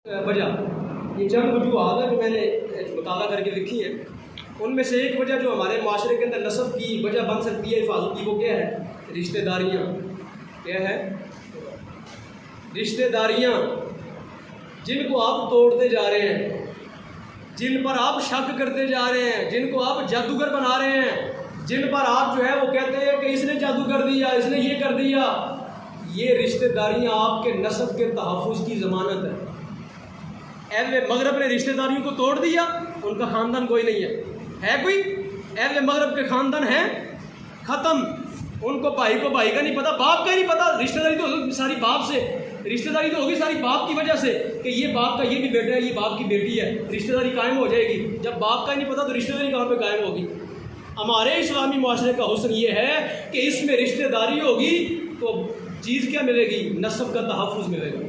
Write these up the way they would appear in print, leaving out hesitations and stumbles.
وجہ یہ چند وجوہات ہیں جو میں نے مطالعہ کر کے لکھی ہیں. ان میں سے ایک وجہ جو ہمارے معاشرے کے اندر نسب کی وجہ بن سکتی ہے حفاظت کی، وہ کیا ہے؟ رشتہ داریاں. کیا ہے؟ رشتہ داریاں جن کو آپ توڑتے جا رہے ہیں، جن پر آپ شک کرتے جا رہے ہیں، جن کو آپ جادوگر بنا رہے ہیں، جن پر آپ جو ہے وہ کہتے ہیں کہ اس نے جادو کر دیا، اس نے یہ کر دیا. یہ رشتہ داریاں آپ کے نسب کے تحفظ کی ضمانت ہے. اہل مغرب نے رشتہ داریوں کو توڑ دیا، ان کا خاندان کوئی نہیں ہے کوئی؟ اہل مغرب کے خاندان ہیں ختم. ان کو بھائی کا نہیں پتہ، باپ کا ہی نہیں پتہ. رشتہ داری تو ہوگی ساری باپ سے، رشتہ داری تو ہوگی ساری باپ کی وجہ سے کہ یہ باپ کا یہ بھی بیٹا ہے، یہ باپ کی بیٹی ہے. رشتہ داری قائم ہو جائے گی. جب باپ کا ہی نہیں پتہ تو رشتہ داری کہاں پہ قائم ہوگی؟ ہمارے اسلامی معاشرے کا حسن یہ ہے کہ اس میں رشتہ داری ہوگی تو چیز کیا ملے گی؟ نسب کا تحفظ ملے گا.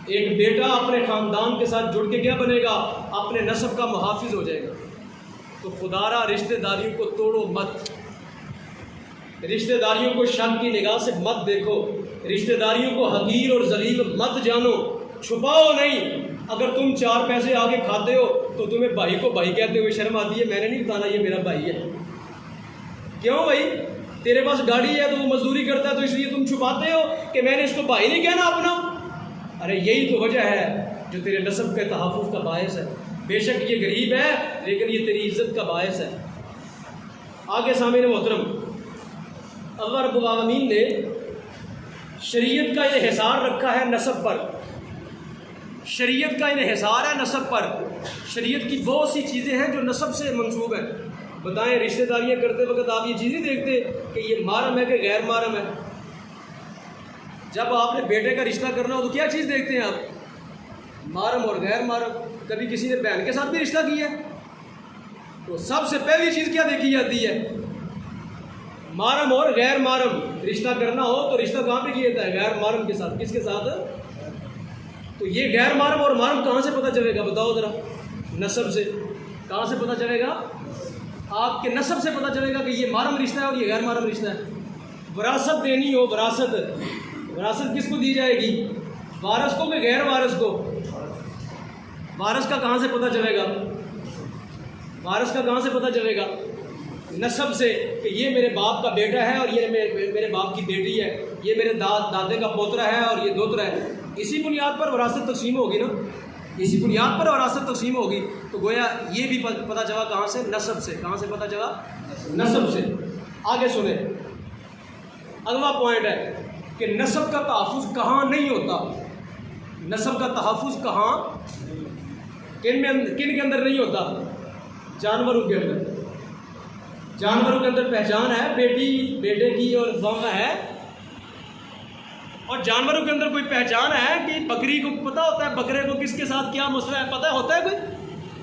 ایک بیٹا اپنے خاندان کے ساتھ جڑ کے کیا بنے گا؟ اپنے نسب کا محافظ ہو جائے گا. تو خدا را رشتہ داریوں کو توڑو مت، رشتہ داریوں کو شک کی نگاہ سے مت دیکھو، رشتہ داریوں کو حقیر اور ذلیل مت جانو، چھپاؤ نہیں. اگر تم 4 پیسے آگے کھاتے ہو تو تمہیں بھائی کو بھائی کہتے ہوئے شرم آتی ہے. میں نے نہیں بتانا یہ میرا بھائی ہے. کیوں بھائی؟ تیرے پاس گاڑی ہے تو وہ مزدوری کرتا ہے تو اس لیے تم چھپاتے ہو کہ میں نے اس کو بھائی نہیں کہنا اپنا. ارے یہی تو وجہ ہے جو تیرے نسب کے تحفظ کا باعث ہے. بے شک یہ غریب ہے لیکن یہ تیری عزت کا باعث ہے. آگے سامعین محترم، اللہ رب العالمین نے شریعت کا انحصار رکھا ہے نسب پر. شریعت کا انحصار ہے نسب پر. شریعت کی بہت سی چیزیں ہیں جو نسب سے منسوب ہیں. بتائیں، رشتہ داریاں کرتے وقت آپ یہ چیز نہیں دیکھتے کہ یہ محرم ہے کہ غیر محرم ہے؟ جب آپ نے بیٹے کا رشتہ کرنا ہو تو کیا چیز دیکھتے ہیں آپ؟ محرم اور غیر محرم. کبھی کسی نے بہن کے ساتھ بھی رشتہ کیا ہے تو سب سے پہلی چیز کیا دیکھی جاتی ہے؟ محرم اور غیر محرم. رشتہ کرنا ہو تو رشتہ کہاں پہ کیا جاتا ہے؟ غیر محرم کے ساتھ. کس کے ساتھ؟ تو یہ غیر محرم اور محرم کہاں سے پتہ چلے گا؟ بتاؤ ذرا. نسب سے. کہاں سے پتہ چلے گا؟ آپ کے نسب سے پتہ چلے گا کہ یہ محرم رشتہ ہے اور یہ غیر محرم رشتہ ہے. وراثت دینی ہو، وراثت کس کو دی جائے گی؟ وارث کو کہ غیر وارث کو؟ وارث کا کہاں سے پتہ چلے گا؟ وارث کا کہاں سے پتہ چلے گا؟ نسب سے کہ یہ میرے باپ کا بیٹا ہے اور یہ میرے باپ کی بیٹی ہے، یہ میرے دادے کا پوترا ہے اور یہ دوترا ہے. اسی بنیاد پر وراثت تقسیم ہوگی نا. اسی بنیاد پر وراثت تقسیم ہوگی. تو گویا یہ بھی پتہ چلا کہاں سے؟ نسب سے. کہاں سے پتہ چلا؟ نسب سے. آگے سنیں، اگلا پوائنٹ ہے کہ نسب کا تحفظ کہاں نہیں ہوتا. نسب کا تحفظ کہاں کن کے اندر نہیں ہوتا؟ جانوروں کے اندر. جانوروں کے اندر پہچان ہے بیٹی بیٹے کی اور ضامہ ہے. اور جانوروں کے اندر کوئی پہچان ہے کہ بکری کو پتہ ہوتا ہے بکرے کو کس کے ساتھ کیا مسئلہ ہے؟ پتہ ہوتا ہے کوئی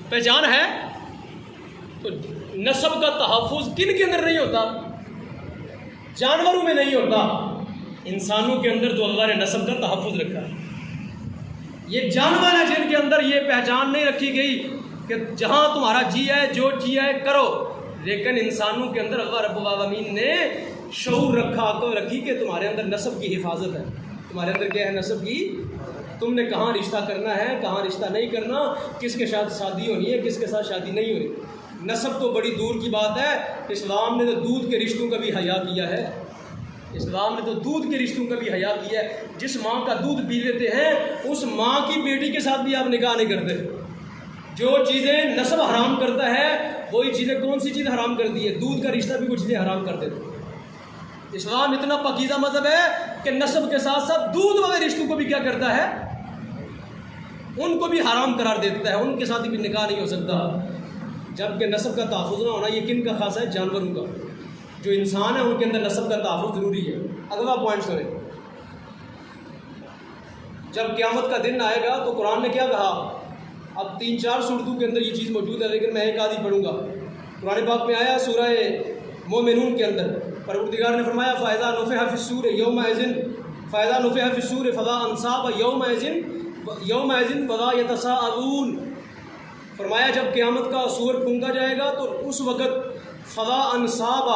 پہچان ہے؟ تو نسب کا تحفظ کن کے اندر نہیں ہوتا؟ جانوروں میں نہیں ہوتا. انسانوں کے اندر تو اللہ نے نسب کا تحفظ رکھا ہے. یہ جانور ہیں جن کے اندر یہ پہچان نہیں رکھی گئی کہ جہاں تمہارا جی ہے جو جی ہے کرو. لیکن انسانوں کے اندر اللہ رب العالمین نے شعور رکھا، عقل رکھی کہ تمہارے اندر نسب کی حفاظت ہے. تمہارے اندر کیا ہے؟ نسب کی. تم نے کہاں رشتہ کرنا ہے، کہاں رشتہ نہیں کرنا، کس کے ساتھ شادی ہونی ہے، کس کے ساتھ شادی نہیں ہونی. نسب تو بڑی دور کی بات ہے. اسلام نے تو دودھ کے رشتوں کا بھی حیا کیا ہے. اسلام نے تو دودھ کے رشتوں کا بھی حیا کیا ہے. جس ماں کا دودھ پی لیتے ہیں اس ماں کی بیٹی کے ساتھ بھی آپ نکاح نہیں کرتے. جو چیزیں نسب حرام کرتا ہے وہی چیزیں کون سی چیز حرام کر دی ہے؟ دودھ کا رشتہ بھی کچھ چیزیں حرام کر دیتے. اسلام اتنا پاکیزہ مذہب ہے کہ نسب کے ساتھ ساتھ دودھ والے رشتوں کو بھی کیا کرتا ہے؟ ان کو بھی حرام قرار دیتا ہے. ان کے ساتھ بھی نکاح نہیں ہو سکتا. جبکہ نسب کا تحفظ نہ ہونا یہ کن کا خاص ہے؟ جانوروں کا. جو انسان ہے ان کے اندر نسب کا تحفظ ضروری ہے. اگلا پوائنٹ سنیں، جب قیامت کا دن آئے گا تو قرآن نے کیا کہا؟ اب 3-4 صورتوں کے اندر یہ چیز موجود ہے لیکن میں ایک آدھی پڑھوں گا. قرآن پاک میں آیا سورہ مومنون کے اندر پروردگار نے فرمایا فَإِذَا نُفِخَ فِي الصُّورِ يَوْمَئِذٍ فَإِذَا نُفِخَ فِي الصُّورِ فَلَا أَنْسَابَ يَوْمَئِذٍ وَلَا يَتَسَاءَلُونَ. فرمایا جب قیامت کا سور پھونکا جائے گا تو اس وقت فَلَا أَنْسَابَ،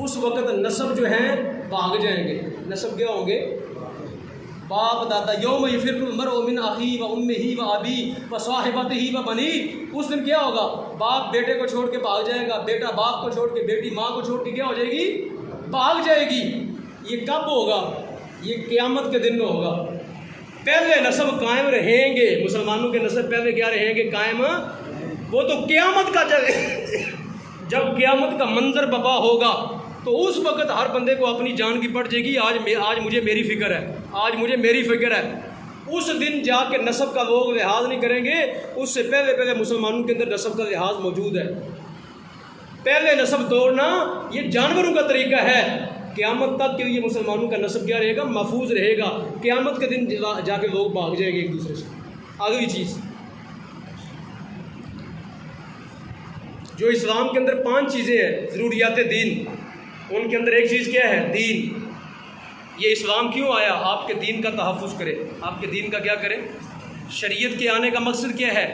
اس وقت نسب جو ہیں بھاگ جائیں گے. نسب کیا ہوں گے؟ باپ دادا یوم یفر المرء من اخیہ و امہ و ابیہ و صاحبتہ و بنیہ، اس دن کیا ہوگا؟ باپ بیٹے کو چھوڑ کے بھاگ جائے گا، بیٹا باپ کو چھوڑ کے، بیٹی ماں کو چھوڑ کے کیا ہو جائے گی؟ بھاگ جائے گی۔ یہ کب ہوگا؟ یہ قیامت کے دن میں ہوگا۔ پہلے نسب قائم رہیں گے، مسلمانوں کے نسب پہلے کیا رہیں گے؟ قائم۔ وہ تو قیامت کا جب قیامت کا منظر بپا ہوگا تو اس وقت ہر بندے کو اپنی جان کی پڑ جائے گی، آج مجھے میری فکر ہے، آج مجھے میری فکر ہے۔ اس دن جا کے نسب کا لوگ لحاظ نہیں کریں گے، اس سے پہلے مسلمانوں کے اندر نسب کا لحاظ موجود ہے۔ پہلے نسب توڑنا یہ جانوروں کا طریقہ ہے، قیامت تک کے لیے مسلمانوں کا نسب کیا رہے گا؟ محفوظ رہے گا۔ قیامت کے دن جا کے لوگ بھاگ جائیں گے ایک دوسرے سے۔ اگلی چیز جو اسلام کے اندر 5 چیزیں ہیں ضروریات دین، ان کے اندر ایک چیز کیا ہے؟ دین۔ یہ اسلام کیوں آیا؟ آپ کے دین کا تحفظ کرے، آپ کے دین کا کیا کرے؟ شریعت کے آنے کا مقصد کیا ہے؟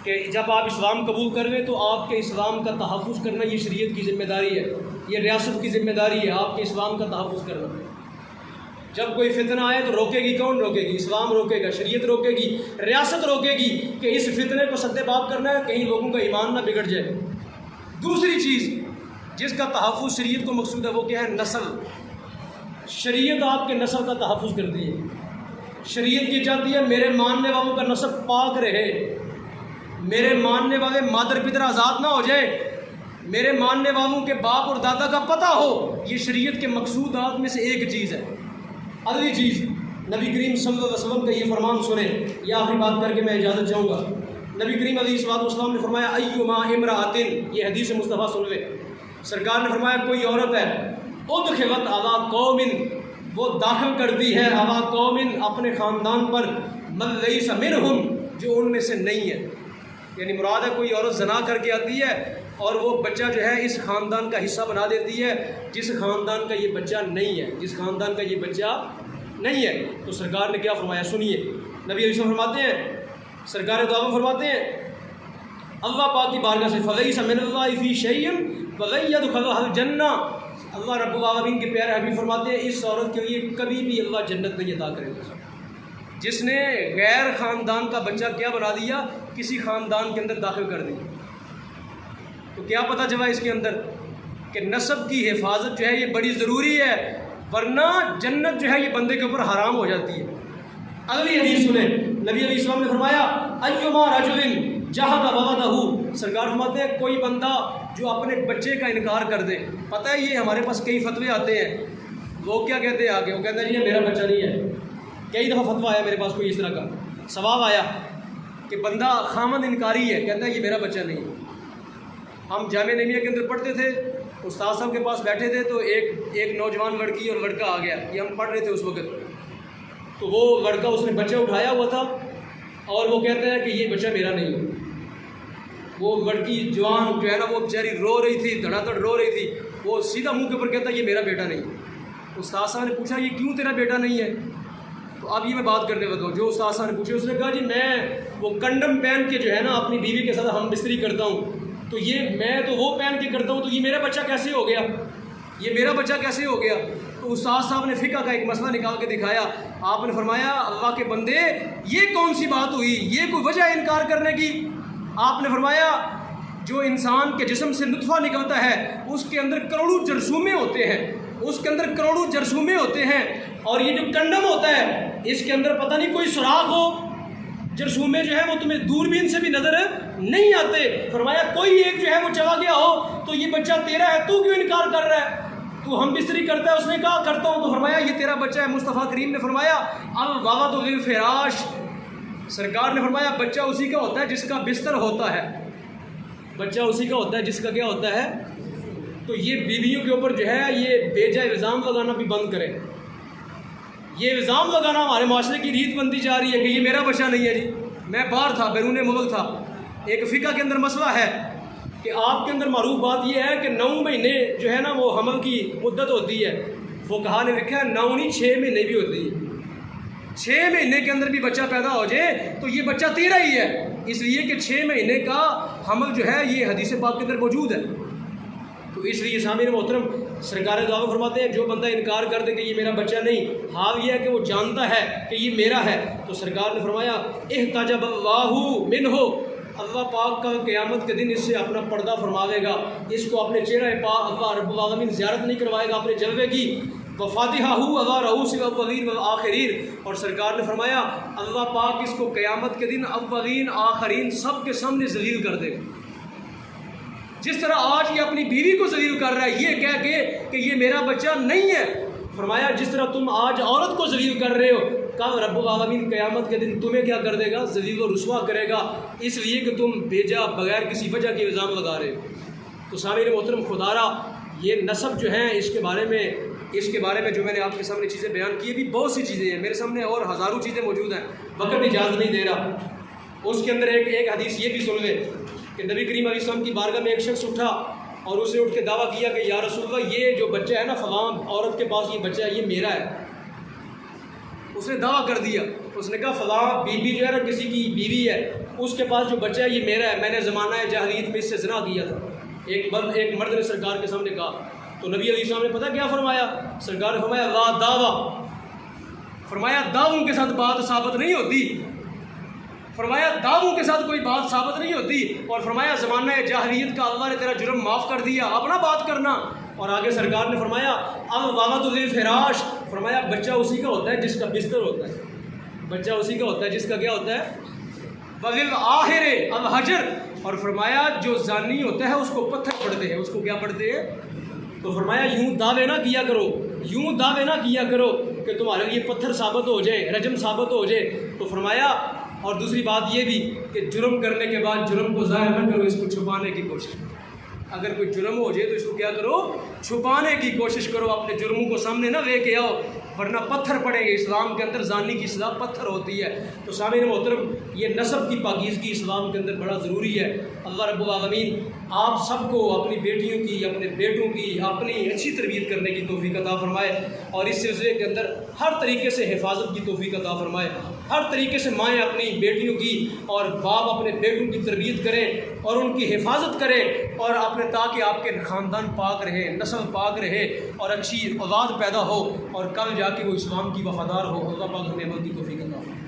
کہ جب آپ اسلام قبول کر لیں تو آپ کے اسلام کا تحفظ کرنا یہ شریعت کی ذمہ داری ہے، یہ ریاست کی ذمہ داری ہے، آپ کے اسلام کا تحفظ کرنا۔ جب کوئی فتنہ آئے تو روکے گی کون؟ روکے گی اسلام، روکے گا شریعت، روکے گی ریاست، روکے گی کہ اس فتنے کو سد باب کرنا ہے، کہیں لوگوں کا ایمان نہ بگڑ جائے۔ دوسری چیز جس کا تحفظ شریعت کو مقصود ہے وہ کیا ہے؟ نسل۔ شریعت آپ کے نسل کا تحفظ کرتی ہے۔ شریعت یہ چاہتی ہے میرے ماننے والوں کا نسب پاک رہے، میرے ماننے والے مادر پدر آزاد نہ ہو جائے، میرے ماننے والوں کے باپ اور دادا کا پتہ ہو۔ یہ شریعت کے مقصودات میں سے ایک چیز ہے۔ اگلی چیز نبی کریم صلی اللہ علیہ وسلم کا یہ فرمان سنیں، یہ آخری بات کر کے میں اجازت چاہوں گا۔ نبی کریم علیہ الصلوۃ والسلام نے فرمایا ایما امرأۃ، یہ حدیث مصطفیٰ سن لے، سرکار نے فرمایا کوئی عورت ہے ادخلت علی قوم، وہ داخل کرتی ہے علی قوم، اپنے خاندان پر، من لیس منہم، جو ان میں سے نہیں ہے۔ یعنی مراد ہے کوئی عورت زنا کر کے آتی ہے اور وہ بچہ جو ہے اس خاندان کا حصہ بنا دیتی ہے جس خاندان کا یہ بچہ نہیں ہے، جس خاندان کا یہ بچہ نہیں ہے۔ تو سرکار نے کیا فرمایا؟ سنیے، نبی علیہ السلام فرماتے ہیں، سرکار دعا فرماتے ہیں اللہ پاک کی بارگاہ سے فلیس من اللہ فی شیء ولن يدخلها الجنہ، اللہ رب العالمین کے پیارے حبیب فرماتے ہیں اس عورت کے لیے کبھی بھی اللہ جنت نہیں عطا کرے گا جس نے غیر خاندان کا بچہ کیا بنا دیا، کسی خاندان کے اندر داخل کر دیا۔ تو کیا پتہ چلا اس کے اندر کہ نسب کی حفاظت جو ہے یہ بڑی ضروری ہے، ورنہ جنت جو ہے یہ بندے کے اوپر حرام ہو جاتی ہے۔ اگلی حدیث سنیں، نبی علیہ السلام نے فرمایا ایما رجل جہد ولدہ، سرکار فرماتے ہیں کوئی بندہ جو اپنے بچے کا انکار کر دے۔ پتہ ہے یہ ہمارے پاس کئی فتوے آتے ہیں، لوگ کیا کہتے ہیں آگے، وہ کہتے ہیں جی میرا بچہ نہیں ہے۔ کئی دفعہ فتویٰ آیا میرے پاس کوئی اس طرح کا سوال آیا کہ بندہ خامد انکاری ہے، کہتا ہے یہ میرا بچہ نہیں ہے۔ ہم جامعہ نعیمیہ کے اندر پڑھتے تھے، استاد صاحب کے پاس بیٹھے تھے تو ایک نوجوان لڑکی اور لڑکا آ گیا، یہ ہم پڑھ رہے تھے اس وقت، تو وہ لڑکا اس نے بچہ اٹھایا ہوا تھا اور وہ کہتا ہے کہ یہ بچہ میرا نہیں ہے۔ وہ لڑکی جوان جو ہے نا وہ بیچاری رو رہی تھی، دھڑا دھڑ رو رہی تھی، وہ سیدھا منہ کے اوپر کہتا ہے یہ میرا بیٹا نہیں ہے۔ استاد صاحب نے پوچھا یہ کیوں تیرا بیٹا نہیں ہے؟ تو اب یہ میں بات کرنے لگا ہوں جو استاد صاحب نے پوچھے، اس نے کہا جی میں وہ کنڈم پہن کے جو ہے نا اپنی بیوی کے ساتھ ہم بستری کرتا ہوں، تو یہ میں تو وہ پہن کے کرتا ہوں، تو یہ میرا بچہ کیسے ہو گیا؟ یہ میرا بچہ کیسے ہو گیا؟ تو استاد صاحب نے فقہ کا ایک مسئلہ نکال کے دکھایا، آپ نے فرمایا اللہ کے بندے یہ کون سی بات ہوئی، یہ کوئی وجہ ہے انکار کرنے کی؟ آپ نے فرمایا جو انسان کے جسم سے نطفہ نکلتا ہے اس کے اندر کروڑوں جرثومے ہوتے ہیں، اس کے اندر کروڑوں جرثومے ہوتے ہیں، اور یہ جو کنڈم ہوتا ہے اس کے اندر پتہ نہیں کوئی سوراخ ہو، جرثومے جو ہے وہ تمہیں دوربین سے بھی نظر نہیں آتے۔ فرمایا کوئی ایک جو ہے وہ چلا گیا ہو تو یہ بچہ تیرا ہے، تو کیوں انکار کر رہا ہے؟ تو ہم بستری کرتا ہے، اس نے کہا کرتا ہوں، تو فرمایا یہ تیرا بچہ ہے۔ مصطفیٰ کریم نے فرمایا الولد للفراش، سرکار نے فرمایا بچہ اسی کا ہوتا ہے جس کا بستر ہوتا ہے، بچہ اسی کا ہوتا ہے جس کا کیا ہوتا ہے۔ تو یہ بیویوں کے اوپر جو ہے یہ بے جائے الزام لگانا بھی بند کرے، یہ الزام لگانا ہمارے معاشرے کی ریت بنتی جا رہی ہے کہ یہ میرا بچہ نہیں ہے جی، میں باہر تھا، بیرون ملک تھا۔ ایک فقہ کے اندر مسئلہ ہے کہ آپ کے اندر معروف بات یہ ہے کہ 9 مہینے جو ہے نا وہ حمل کی مدت ہوتی ہے، فقہا نے لکھا ہے 9 نہیں 6 مہینے بھی ہوتی ہے، 6 مہینے کے اندر بھی بچہ پیدا ہو جائے تو یہ بچہ تیرا ہی ہے، اس لیے کہ 6 مہینے کا حمل جو ہے یہ حدیث پاک کے اندر موجود ہے۔ تو اس لیے سامعین محترم سرکار دو عالم فرماتے ہیں جو بندہ انکار کر دے کہ یہ میرا بچہ نہیں، حال یہ ہے کہ وہ جانتا ہے کہ یہ میرا ہے، تو سرکار نے فرمایا احتجب اللہ منہ، اللہ پاک کا قیامت کے دن اس سے اپنا پردہ فرماوے گا، اس کو اپنے چہرہ پاک اللہ رب العالمین زیارت نہیں کروائے گا اپنے جلوے کی، وفاتحہ اللہ رؤوس الاولین والآخرین، اور سرکار نے فرمایا اللہ پاک اس کو قیامت کے دن اولین آخرین سب کے سامنے ذلیل کر دے گا۔ جس طرح آج یہ اپنی بیوی کو ذلیل کر رہا ہے یہ کہہ کے کہ یہ میرا بچہ نہیں ہے، فرمایا جس طرح تم آج عورت کو ذلیل کر رہے ہو، کل رب العالمین قیامت کے دن تمہیں کیا کر دے گا؟ ذلیل و رسوا کرے گا، اس لیے کہ تم بھیجا بغیر کسی وجہ کے الزام لگا رہے ہو۔ تو سامعین محترم خدارہ یہ نسب جو ہیں اس کے بارے میں جو میں نے آپ کے سامنے چیزیں بیان کی، بھی بہت سی چیزیں ہیں، میرے سامنے اور ہزاروں چیزیں موجود ہیں، وقت اجازت نہیں دے رہا۔ اس کے اندر ایک حدیث یہ بھی سن لیں کہ نبی کریم علیہ السلام کی بارگاہ میں ایک شخص اٹھا اور اسے اٹھ کے دعویٰ کیا کہ یا رسول اللہ یہ جو بچہ ہے نا فلاں عورت کے پاس یہ بچہ ہے یہ میرا ہے۔ اس نے دعویٰ کر دیا، اس نے کہا فلاں بیوی جو ہے نا کسی کی بیوی ہے اس کے پاس جو بچہ ہے یہ میرا ہے، میں نے زمانہ جاہلیت میں اس سے زنا کیا تھا۔ ایک مرد نے سرکار کے سامنے کہا تو نبی علیہ السلام نے پتہ کیا فرمایا؟ سرکار نے فرمایا لا دعویٰ، فرمایا دعووں کے ساتھ بات ثابت نہیں ہوتی، فرمایا دعووں کے ساتھ کوئی بات ثابت نہیں ہوتی، اور فرمایا زمانہ جاہلیت کا اللہ نے تیرا جرم معاف کر دیا، اپنا بات کرنا۔ اور آگے سرکار نے فرمایا الولد للفراش، فرمایا بچہ اسی کا ہوتا ہے جس کا بستر ہوتا ہے، بچہ اسی کا ہوتا ہے جس کا کیا ہوتا ہے؟ وللآخر الحجر، اور فرمایا جو زانی ہوتا ہے اس کو پتھر پڑتے ہیں، اس کو کیا پڑتے ہیں؟ تو فرمایا یوں دعوے نہ کیا کرو، یوں دعوے نہ کیا کرو کہ تمہارے لیے پتھر ثابت ہو جائے، رجم ثابت ہو جائے۔ تو فرمایا اور دوسری بات یہ بھی کہ جرم کرنے کے بعد جرم کو ظاہر نہ کرو، اس کو چھپانے کی کوشش کرو۔ اگر کوئی جرم ہو جائے تو اس کو کیا کرو؟ چھپانے کی کوشش کرو، اپنے جرموں کو سامنے نہ لے کے آؤ، ورنہ پتھر پڑیں گے۔ اسلام کے اندر زانی کی سزا پتھر ہوتی ہے۔ تو سامعین محترم یہ نسب کی پاکیزگی اسلام کے اندر بڑا ضروری ہے۔ اللہ رب العالمین آپ سب کو اپنی بیٹیوں کی، اپنے بیٹوں کی اپنی اچھی تربیت کرنے کی توفیق عطا فرمائے، اور اس سلسلے کے اندر ہر طریقے سے حفاظت کی توفیق عطا فرمائے۔ ہر طریقے سے مائیں اپنی بیٹیوں کی اور باپ اپنے بیٹوں کی تربیت کریں اور ان کی حفاظت کریں، اور اپنے تاکہ آپ کے خاندان پاک رہے، نسل پاک رہے اور اچھی اولاد پیدا ہو، اور کل جا کے وہ اسلام کی وفادار ہو۔ اللہ پاک ہمیں عمل کی توفیق عطا فرمائے۔